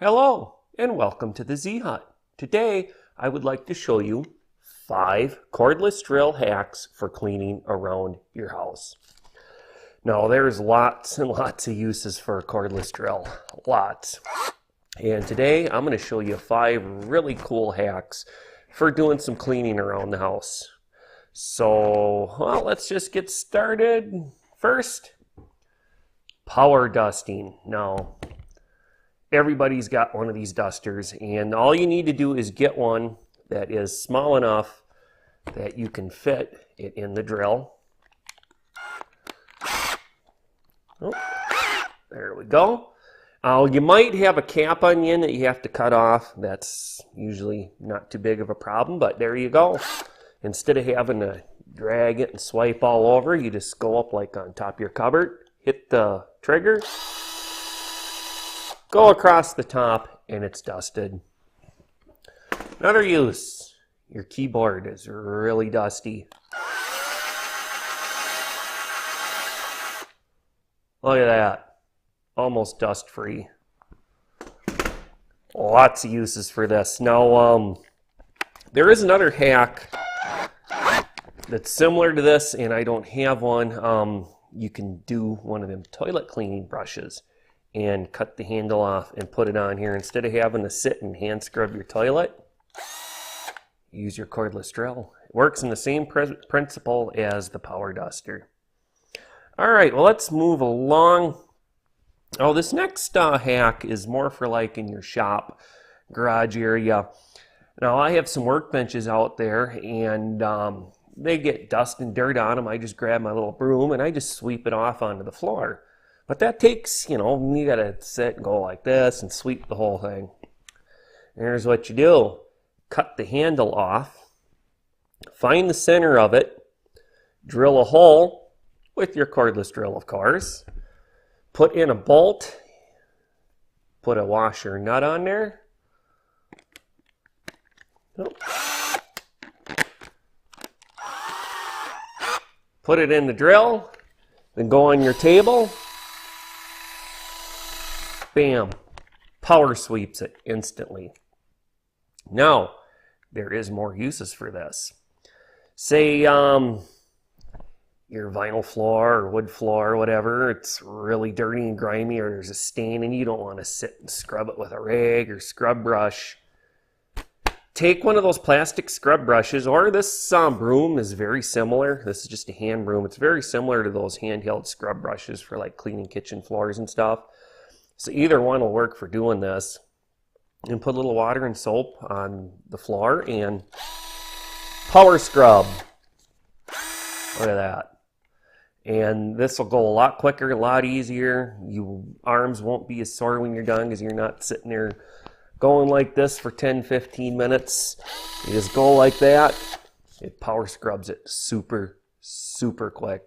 Hello and welcome to the Z Hut. Today I would like to show you 5 cordless drill hacks for cleaning around your house. Now there's lots and lots of uses for a cordless drill, lots. And today I'm going to show you 5 really cool hacks for doing some cleaning around the house. So let's just get started. First, power dusting. Now everybody's got one of these dusters, and all you need to do is get one that is small enough that you can fit it in the drill. Oh, there we go. You might have a cap on the end that you have to cut off. That's usually not too big of a problem, but there you go. Instead of having to drag it and swipe all over, you just go up like on top of your cupboard, hit the trigger, go across the top, and it's dusted. Another use, your keyboard is really dusty. Look at that, almost dust free. Lots of uses for this. Now, there is another hack that's similar to this, and I don't have one. You can do one of them toilet cleaning brushes and cut the handle off and put it on here. Instead of having to sit and hand scrub your toilet, use your cordless drill. It works in the same principle as the power duster. All right, well, let's move along. Oh, this next hack is more for like in your shop, garage area. Now, I have some workbenches out there, and they get dust and dirt on them. I just grab my little broom and I just sweep it off onto the floor. But that takes, you gotta sit and go like this and sweep the whole thing. And here's what you do. Cut the handle off, find the center of it, drill a hole with your cordless drill, of course, put in a bolt, put a washer nut on there. Put it in the drill, then go on your table. Bam, power sweeps it instantly. Now, there is more uses for this. Say your vinyl floor or wood floor or whatever, it's really dirty and grimy, or there's a stain and you don't want to sit and scrub it with a rag or scrub brush. Take one of those plastic scrub brushes, or this broom is very similar. This is just a hand broom. It's very similar to those handheld scrub brushes for like cleaning kitchen floors and stuff. So either one will work for doing this. And put a little water and soap on the floor and power scrub. Look at that. And this will go a lot quicker, a lot easier. Your arms won't be as sore when you're done because you're not sitting there going like this for 10-15 minutes. You just go like that. It power scrubs it super quick.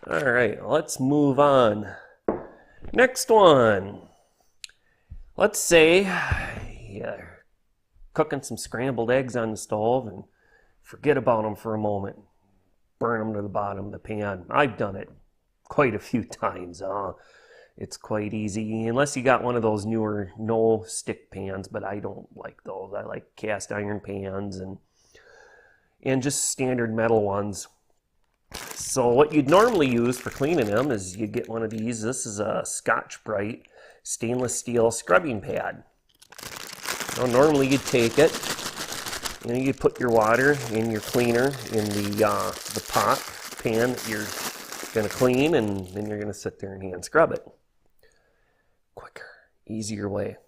All right, let's move on. Next one. Let's say you're cooking some scrambled eggs on the stove and forget about them for a moment. Burn them to the bottom of the pan. I've done it quite a few times. It's quite easy, unless you got one of those newer no-stick pans, but I don't like those. I like cast iron pans and just standard metal ones. So what you'd normally use for cleaning them is you get one of these. This is a Scotch-Brite stainless steel scrubbing pad. So normally you'd take it, and you put your water in your cleaner in the pan that you're going to clean, and then you're going to sit there and hand scrub it. Quicker, easier way.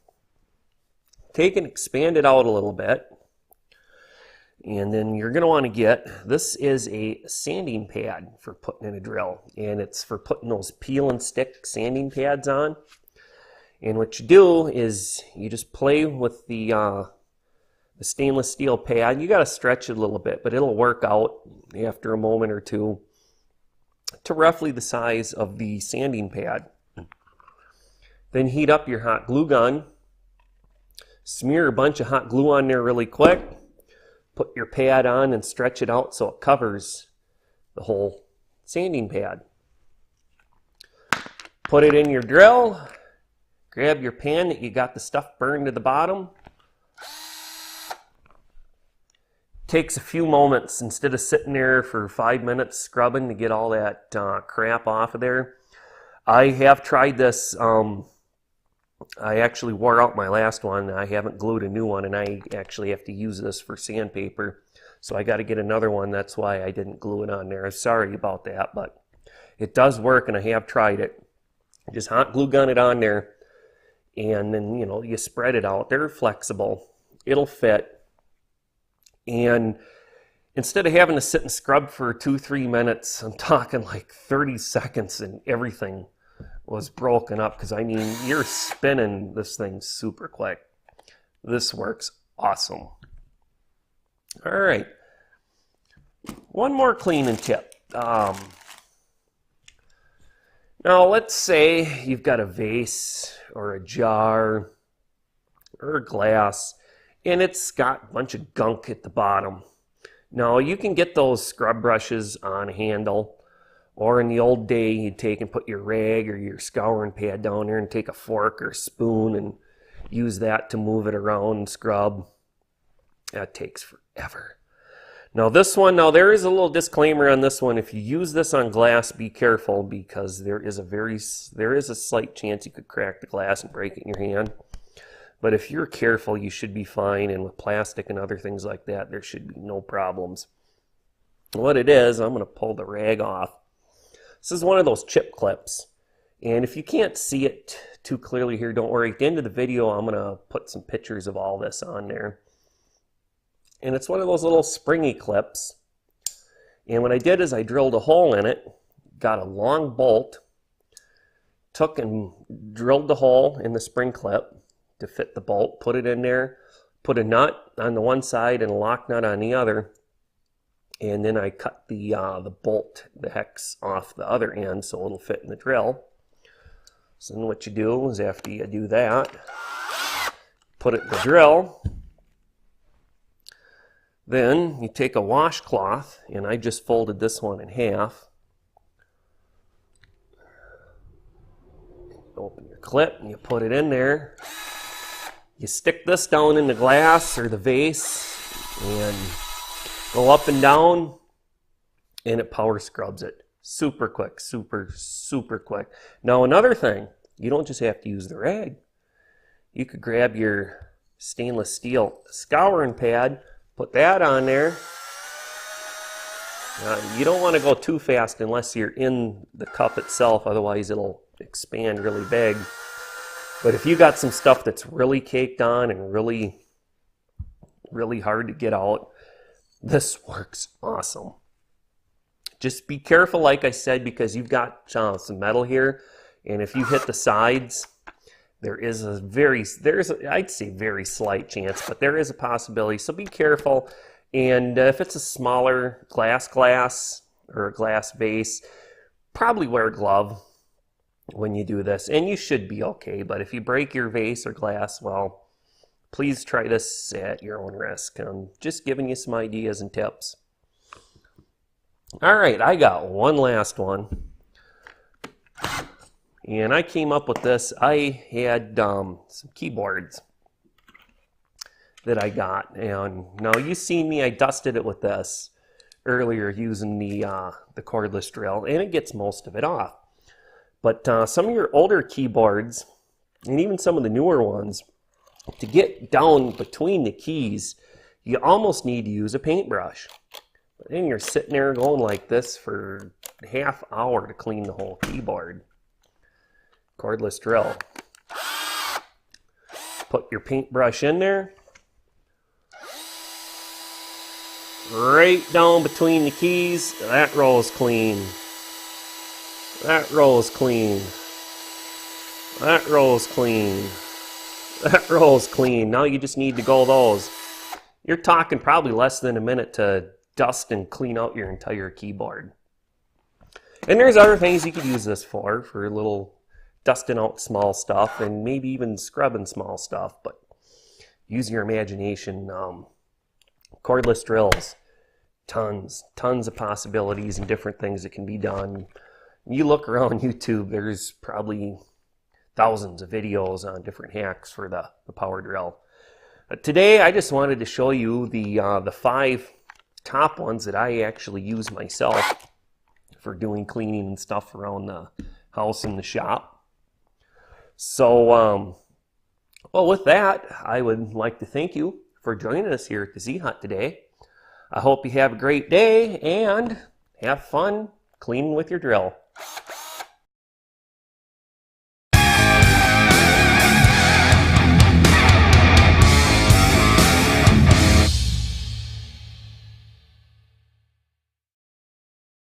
Take and expand it out a little bit, and then you're going to want to get, this is a sanding pad for putting in a drill, and it's for putting those peel and stick sanding pads on. And what you do is you just play with the stainless steel pad. You got to stretch it a little bit, but it'll work out after a moment or two to roughly the size of the sanding pad. Then heat up your hot glue gun. Smear a bunch of hot glue on there really quick. Put your pad on and stretch it out so it covers the whole sanding pad. Put it in your drill. grab your pan that you got the stuff burned to the bottom. Takes a few moments instead of sitting there for 5 minutes scrubbing to get all that crap off of there. I have tried this. I actually wore out my last one. I haven't glued a new one, and I actually have to use this for sandpaper. So I got to get another one. That's why I didn't glue it on there. I'm sorry about that, but it does work, and I have tried it. Just hot glue gun it on there, and then, you know, you spread it out. They're flexible. It'll fit. And instead of having to sit and scrub for 2-3 minutes, I'm talking like 30 seconds and everything was broken up, because I mean, you're spinning this thing super quick. This works awesome. All right, one more cleaning tip. Now let's say you've got a vase or a jar or a glass, and it's got a bunch of gunk at the bottom. Now you can get those scrub brushes on a handle, or in the old day you'd take and put your rag or your scouring pad down there and take a fork or spoon and use that to move it around and scrub. That takes forever. Now this one, there is a little disclaimer on this one. If you use this on glass, be careful, because there is a slight chance you could crack the glass and break it in your hand. But if you're careful, you should be fine, and with plastic and other things like that, there should be no problems. What it is, I'm going to pull the rag off. This is one of those chip clips, and if you can't see it too clearly here, don't worry. At the end of the video, I'm going to put some pictures of all this on there. And it's one of those little springy clips, and what I did is I drilled a hole in it, got a long bolt, took and drilled the hole in the spring clip to fit the bolt, put it in there, put a nut on the one side and a lock nut on the other, and then I cut the bolt, the hex, off the other end so it'll fit in the drill. So then what you do is, after you do that, put it in the drill. Then you take a washcloth, and I just folded this one in half. Open your clip and you put it in there. You stick this down in the glass or the vase and go up and down, and it power scrubs it. Super quick, super quick. Now another thing, you don't just have to use the rag. You could grab your stainless steel scouring pad, put that on there. You don't want to go too fast unless you're in the cup itself, otherwise it'll expand really big. But if you got some stuff that's really caked on and really hard to get out, this works awesome. Just be careful, like I said, because you've got some metal here, and if you hit the sides, there's I'd say very slight chance, but there is a possibility, so be careful. And if it's a smaller glass or a glass vase, probably wear a glove when you do this, and you should be okay. But if you break your vase or glass, well, please try this at your own risk. I'm just giving you some ideas and tips. All right, I got one last one. And I came up with this. I had some keyboards that I got. And now you seen me, I dusted it with this earlier using the cordless drill, and it gets most of it off. But some of your older keyboards, and even some of the newer ones, to get down between the keys, you almost need to use a paintbrush. But then you're sitting there going like this for a half hour to clean the whole keyboard. Cordless drill. Put your paintbrush in there. Right down between the keys. That roll's clean. That roll's clean. That roll's clean. That roll's clean. Now you just need to go those. You're talking probably less than a minute to dust and clean out your entire keyboard. And there's other things you could use this for a little dusting out small stuff, and maybe even scrubbing small stuff, but use your imagination. Cordless drills, tons of possibilities and different things that can be done. You look around YouTube, there's probably thousands of videos on different hacks for the power drill. Today I just wanted to show you the 5 top ones that I actually use myself for doing cleaning and stuff around the house and the shop. So, well, with that, I would like to thank you for joining us here at the Z-Hut today. I hope you have a great day and have fun cleaning with your drill.